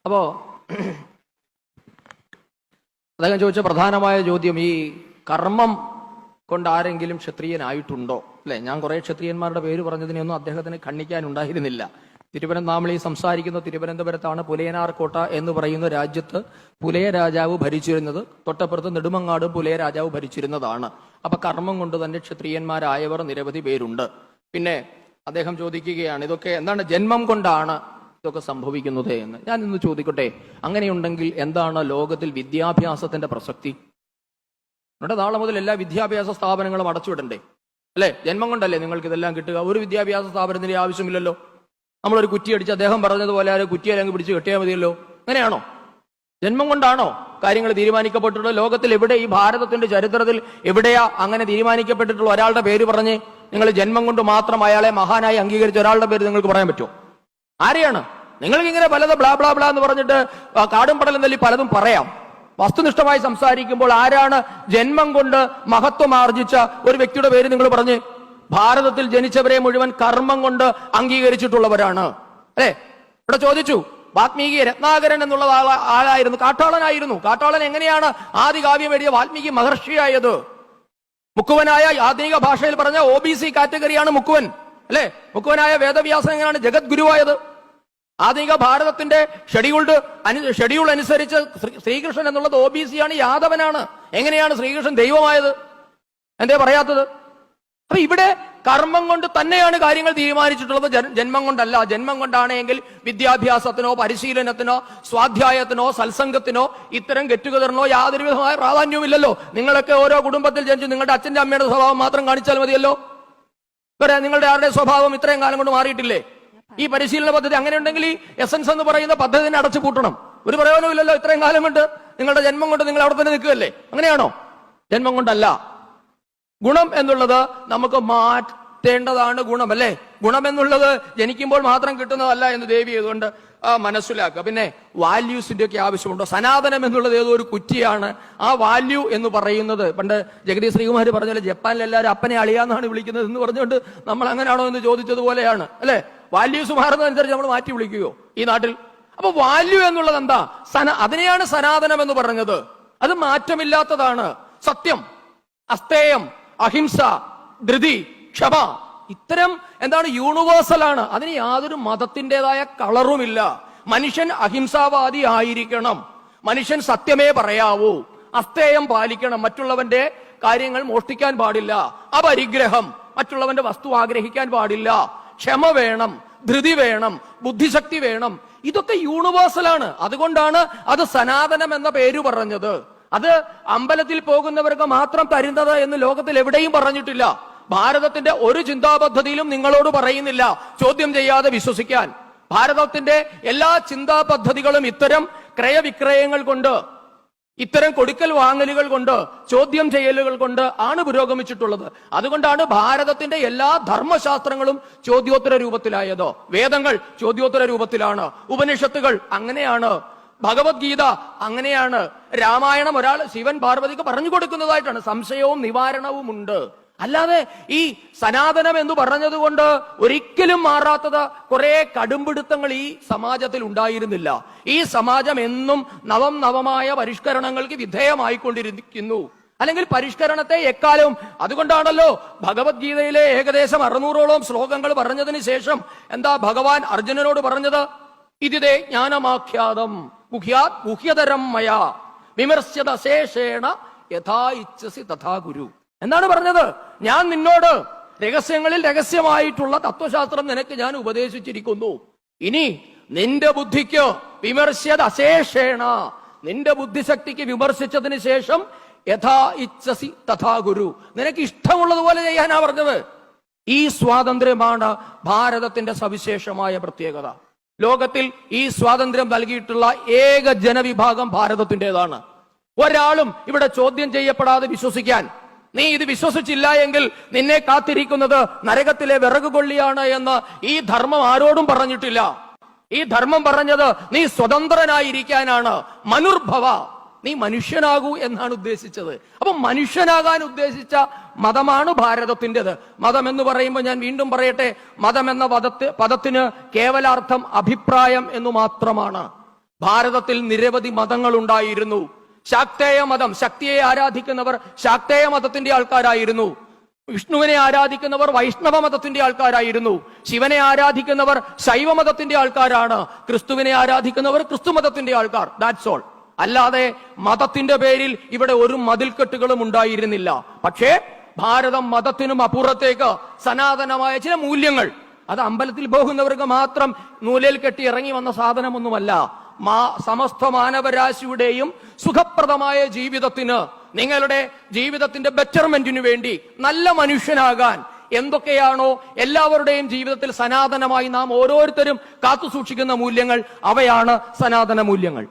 അപ്പോ അദ്ദേഹം ചോദിച്ച പ്രധാനമായ ചോദ്യം, ഈ കർമ്മം കൊണ്ട് ആരെങ്കിലും ക്ഷത്രിയനായിട്ടുണ്ടോ? അല്ലെ, ഞാൻ കുറെ ക്ഷത്രിയന്മാരുടെ പേര് പറഞ്ഞതിനെയൊന്നും അദ്ദേഹത്തിന് ഖണ്ഡിക്കാനുണ്ടായിരുന്നില്ല. നാമൾ ഈ സംസാരിക്കുന്ന തിരുവനന്തപുരത്താണ്. പുലയനാർ കോട്ട എന്ന് പറയുന്ന രാജ്യത്ത് പുലയ രാജാവ് ഭരിച്ചിരുന്നത്. തൊട്ടപ്പുറത്ത് നെടുമങ്ങാടും പുലയ രാജാവ് ഭരിച്ചിരുന്നതാണ്. അപ്പൊ കർമ്മം കൊണ്ട് തന്നെ ക്ഷത്രിയന്മാരായവർ നിരവധി പേരുണ്ട്. പിന്നെ അദ്ദേഹം ചോദിക്കുകയാണ്, ഇതൊക്കെ എന്താണ് ജന്മം കൊണ്ടാണ് ഇതൊക്കെ സംഭവിക്കുന്നത് എന്ന്. ഞാൻ ഇന്ന് ചോദിക്കട്ടെ, അങ്ങനെയുണ്ടെങ്കിൽ എന്താണ് ലോകത്തിൽ വിദ്യാഭ്യാസത്തിന്റെ പ്രസക്തി? എന്നിട്ട് നാളെ മുതൽ എല്ലാ വിദ്യാഭ്യാസ സ്ഥാപനങ്ങളും അടച്ചുവിടണ്ടേ? അല്ലെ, ജന്മം കൊണ്ടല്ലേ നിങ്ങൾക്ക് ഇതെല്ലാം കിട്ടുക? ഒരു വിദ്യാഭ്യാസ സ്ഥാപനത്തിന്റെ ആവശ്യമില്ലല്ലോ. നമ്മളൊരു കുറ്റി അടിച്ച് അദ്ദേഹം പറഞ്ഞതുപോലെ ആ കുറ്റിയെ അങ്ങ് പിടിച്ച് കെട്ടിയാൽ മതിയല്ലോ. അങ്ങനെയാണോ? ജന്മം കൊണ്ടാണോ കാര്യങ്ങൾ തീരുമാനിക്കപ്പെട്ടിട്ടുള്ളത്? ലോകത്തിൽ എവിടെ, ഈ ഭാരതത്തിന്റെ ചരിത്രത്തിൽ എവിടെയാ അങ്ങനെ തീരുമാനിക്കപ്പെട്ടിട്ടുള്ള ഒരാളുടെ പേര് പറഞ്ഞ് നിങ്ങൾ ജന്മം കൊണ്ട് മാത്രം അയാളെ മഹാനായി അംഗീകരിച്ച ഒരാളുടെ പേര് നിങ്ങൾക്ക് പറയാൻ പറ്റുമോ? ആരെയാണ്? നിങ്ങൾക്ക് ഇങ്ങനെ പലത് ബ്ലാ ബ്ലാ ബ്ലാ എന്ന് പറഞ്ഞിട്ട് കാടും പടലും തല്ലി പലതും പറയാം. വസ്തുനിഷ്ഠമായി സംസാരിക്കുമ്പോൾ ആരാണ് ജന്മം കൊണ്ട് മഹത്വം ആർജിച്ച ഒരു വ്യക്തിയുടെ പേര് നിങ്ങൾ പറഞ്ഞ്? ഭാരതത്തിൽ ജനിച്ചവരെ മുഴുവൻ കർമ്മം കൊണ്ട് അംഗീകരിച്ചിട്ടുള്ളവരാണ്. അല്ലെ, ഇവിടെ ചോദിച്ചു, വാൽമീകി രത്നാകരൻ എന്നുള്ള ആളായിരുന്നു, കാട്ടാളനായിരുന്നു. കാട്ടാളൻ എങ്ങനെയാണ് ആദി കാവ്യം എഴുതിയ വാൽമീകി മഹർഷിയായത്? മുക്കുവനായ ആധുനിക ഭാഷയിൽ പറഞ്ഞ OBC കാറ്റഗറിയാണ് മുക്കുവൻ. അല്ലെ, മുക്കുവനായ വേദവ്യാസൻ എങ്ങനെയാണ് ജഗദ്ഗുരുവായത്? ആധുനിക ഭാരതത്തിന്റെ ഷെഡ്യൂൾ അനുസരിച്ച് ശ്രീകൃഷ്ണൻ എന്നുള്ളത് OBC ആണ്, യാദവനാണ്. എങ്ങനെയാണ് ശ്രീകൃഷ്ണൻ ദൈവമായത്? എന്തേ പറയാത്തത്? അപ്പൊ ഇവിടെ കർമ്മം കൊണ്ട് തന്നെയാണ് കാര്യങ്ങൾ തീരുമാനിച്ചിട്ടുള്ളത്, ജന്മം കൊണ്ടല്ല. ജന്മം കൊണ്ടാണെങ്കിൽ വിദ്യാഭ്യാസത്തിനോ പരിശീലനത്തിനോ സ്വാധ്യായത്തിനോ സത്സംഗത്തിനോ ഇത്തരം ഗെറ്റുഗതറിനോ യാതൊരു വിധമായ പ്രാധാന്യവുമില്ലല്ലോ. നിങ്ങളൊക്കെ ഓരോ കുടുംബത്തിൽ ജനിച്ചു നിങ്ങളുടെ അച്ഛന്റെ അമ്മയുടെ സ്വഭാവം മാത്രം കാണിച്ചാൽ മതിയല്ലോ. പറയാം, നിങ്ങളുടെ ആരുടെ സ്വഭാവം ഇത്രയും കാലം കൊണ്ട് മാറിയിട്ടില്ലേ? ഈ പരിശീലന പദ്ധതി അങ്ങനെ ഉണ്ടെങ്കിൽ ഈ എസൻസ് എന്ന് പറയുന്ന പദ്ധതിനെ അടച്ചു പൂട്ടണം. ഒരു പ്രയോജനമില്ലല്ലോ. ഇത്രയും കാലം കൊണ്ട് നിങ്ങളുടെ ജന്മം കൊണ്ട് നിങ്ങൾ അവിടെ തന്നെ നിൽക്കുകയല്ലേ. അങ്ങനെയാണോ? ജന്മം കൊണ്ടല്ല. ഗുണം എന്നുള്ളത് നമുക്ക് മാറ്റേണ്ടതാണ്. ഗുണം അല്ലേ, ഗുണം എന്നുള്ളത് ജനിക്കുമ്പോൾ മാത്രം കിട്ടുന്നതല്ല എന്ന് ദേവി അതുകൊണ്ട് മനസ്സിലാക്കുക. പിന്നെ വാല്യൂസിന്റെ ഒക്കെ ആവശ്യമുണ്ടോ? സനാതനം എന്നുള്ളത് ഏതോ ഒരു കുറ്റിയാണ്. ആ വാല്യൂ എന്ന് പറയുന്നത് പണ്ട് ജഗദീഷ് ശ്രീകുമാർ പറഞ്ഞാൽ ജപ്പാനിൽ എല്ലാവരും അപ്പനെ അളിയാന്നാണ് വിളിക്കുന്നത് എന്ന് പറഞ്ഞുകൊണ്ട് നമ്മൾ അങ്ങനെയാണോ എന്ന് ചോദിച്ചതുപോലെയാണ്. അല്ലെ, വാല്യൂസ് മാറുന്നതനുസരിച്ച് നമ്മൾ മാറ്റി വിളിക്കുകയോ ഈ നാട്ടിൽ? അപ്പൊ വാല്യൂ എന്നുള്ളത് എന്താ? അതിനെയാണ് സനാതനം എന്ന് പറഞ്ഞത്. അത് മാറ്റമില്ലാത്തതാണ്. സത്യം, അസ്തേയം, അഹിംസ, ധൃതി, ക്ഷമ, ഇത്തരം എന്താണ് യൂണിവേഴ്സൽ ആണ്. അതിന് യാതൊരു മതത്തിൻ്റെതായ കളറുമില്ല. മനുഷ്യൻ അഹിംസാവാദി ആയിരിക്കണം. മനുഷ്യൻ സത്യമേ പറയാവൂ. അസ്തേയം പാലിക്കണം. മറ്റുള്ളവന്റെ കാര്യങ്ങൾ മോഷ്ടിക്കാൻ പാടില്ല. അപരിഗ്രഹം, മറ്റുള്ളവന്റെ വസ്തു ആഗ്രഹിക്കാൻ പാടില്ല. ക്ഷമ വേണം, ധൃതി വേണം, ബുദ്ധിശക്തി വേണം. ഇതൊക്കെ യൂണിവേഴ്സൽ ആണ്. അതുകൊണ്ടാണ് അത് സനാതനം എന്ന പേര് പറഞ്ഞത്. അത് അമ്പലത്തിൽ പോകുന്നവർക്ക് മാത്രം തരുന്നത് എന്ന് ലോകത്തിൽ എവിടെയും പറഞ്ഞിട്ടില്ല. ഭാരതത്തിന്റെ ഒരു ചിന്താപദ്ധതിയിലും നിങ്ങളോട് പറയുന്നില്ല ചോദ്യം ചെയ്യാതെ വിശ്വസിക്കാൻ. ഭാരതത്തിന്റെ എല്ലാ ചിന്താ പദ്ധതികളും ഇത്തരം ക്രയവിക്രയങ്ങൾ കൊണ്ട്, ഇത്തരം കൊടുക്കൽ വാങ്ങലുകൾ കൊണ്ട്, ചോദ്യം ചെയ്യലുകൾ കൊണ്ട് ആണ് പുരോഗമിച്ചിട്ടുള്ളത്. അതുകൊണ്ടാണ് ഭാരതത്തിന്റെ എല്ലാ ധർമ്മശാസ്ത്രങ്ങളും ചോദ്യോത്തര രൂപത്തിലായത്. വേദങ്ങൾ ചോദ്യോത്തര രൂപത്തിലാണ്. ഉപനിഷത്തുകൾ അങ്ങനെയാണ്. ഭഗവത്ഗീത അങ്ങനെയാണ്. രാമായണം ഒരാൾ ശിവൻ പാർവതിക്ക് പറഞ്ഞു കൊടുക്കുന്നതായിട്ടാണ്. സംശയവും നിവാരണവും ഉണ്ട്. അല്ലാതെ ഈ സനാതനം എന്ന് പറഞ്ഞതുകൊണ്ട് ഒരിക്കലും മാറാത്തത് കുറെ കടുംപിടുത്തങ്ങൾ ഈ സമാജത്തിൽ ഉണ്ടായിരുന്നില്ല. ഈ സമാജം എന്നും നവമായ പരിഷ്കരണങ്ങൾക്ക് വിധേയമായിക്കൊണ്ടിരിക്കുന്നു. അല്ലെങ്കിൽ പരിഷ്കരണത്തെ എക്കാലവും. അതുകൊണ്ടാണല്ലോ ഭഗവത്ഗീതയിലെ ഏകദേശം 600ഓളം ശ്ലോകങ്ങൾ പറഞ്ഞതിന് ശേഷം എന്താ ഭഗവാൻ അർജുനനോട് പറഞ്ഞത്? ഇതിതേ ജ്ഞാനമാഖ്യാതം ഗുഹ്യതരം മയാ വിമർശ്യത ശേഷേണ യഥാ ഇച്ഛസി തഥാ ഗുരു. എന്താണ് പറഞ്ഞത്? ഞാൻ നിന്നോട് രഹസ്യങ്ങളിൽ രഹസ്യമായിട്ടുള്ള തത്വശാസ്ത്രം നിനക്ക് ഞാൻ ഉപദേശിച്ചിരിക്കുന്നു. ഇനി നിന്റെ ബുദ്ധിക്ക് വിമർശ്യത അശേഷേണ, നിന്റെ ബുദ്ധിശക്തിക്ക് വിമർശിച്ചതിന് ശേഷം യഥാ ഇച്ഛസി തഥാ ഗുരു, നിനക്ക് ഇഷ്ടമുള്ളതുപോലെ ചെയ്യാനാ പറഞ്ഞത്. ഈ സ്വാതന്ത്ര്യമാണ് ഭാരതത്തിന്റെ സവിശേഷമായ പ്രത്യേകത. ലോകത്തിൽ ഈ സ്വാതന്ത്ര്യം നൽകിയിട്ടുള്ള ഏക ജനവിഭാഗം ഭാരതത്തിൻ്റെതാണ്. ഒരാളും ഇവിടെ ചോദ്യം ചെയ്യപ്പെടാതെ വിശ്വസിക്കാൻ, നീ ഇത് വിശ്വസിച്ചില്ല എങ്കിൽ നിന്നെ കാത്തിരിക്കുന്നത് നരകത്തിലെ വിറകുകൊള്ളിയാണ് എന്ന് ഈ ധർമ്മം ആരോടും പറഞ്ഞിട്ടില്ല. ഈ ധർമ്മം പറഞ്ഞത് നീ സ്വതന്ത്രനായിരിക്കാനാണ്. മനുർഭവ, നീ മനുഷ്യനാകൂ എന്നാണ് ഉദ്ദേശിച്ചത്. അപ്പൊ മനുഷ്യനാകാൻ ഉദ്ദേശിച്ച മതമാണ് ഭാരതത്തിൻ്റെത്. മതം എന്ന് പറയുമ്പോൾ ഞാൻ വീണ്ടും പറയട്ടെ, മതം എന്ന പദത്തിന് കേവലാർത്ഥം അഭിപ്രായം എന്ന് മാത്രമാണ്. ഭാരതത്തിൽ നിരവധി മതങ്ങൾ ഉണ്ടായിരുന്നു. ശാക്തേയ മതം, ശക്തിയെ ആരാധിക്കുന്നവർ ശാക്തേയ മതത്തിന്റെ ആൾക്കാരായിരുന്നു. വിഷ്ണുവിനെ ആരാധിക്കുന്നവർ വൈഷ്ണവ മതത്തിന്റെ ആൾക്കാരായിരുന്നു. ശിവനെ ആരാധിക്കുന്നവർ ശൈവ മതത്തിന്റെ ആൾക്കാരാണ്. ക്രിസ്തുവിനെ ആരാധിക്കുന്നവർ ക്രിസ്തു മതത്തിന്റെ ആൾക്കാർ. That's all. അല്ലാതെ മതത്തിന്റെ പേരിൽ ഇവിടെ ഒരു മതിൽക്കെട്ടുകളും ഉണ്ടായിരുന്നില്ല. പക്ഷേ ഭാരതം മതത്തിനും അപ്പുറത്തേക്ക് സനാതനമായ ചില മൂല്യങ്ങൾ, അത് അമ്പലത്തിൽ പോകുന്നവർക്ക് മാത്രം നൂലിൽ കെട്ടി ഇറങ്ങി വന്ന സാധനമൊന്നുമല്ല. സമസ്ത മാനവരാശിയുടെയും സുഖപ്രദമായ ജീവിതത്തിന്, നിങ്ങളുടെ ജീവിതത്തിന്റെ ബെറ്റർമെന്റിനു വേണ്ടി, നല്ല മനുഷ്യനാകാൻ എന്തൊക്കെയാണോ എല്ലാവരുടെയും ജീവിതത്തിൽ സനാതനമായി നാം ഓരോരുത്തരും കാത്തുസൂക്ഷിക്കുന്ന മൂല്യങ്ങൾ, അവയാണ് സനാതന മൂല്യങ്ങൾ.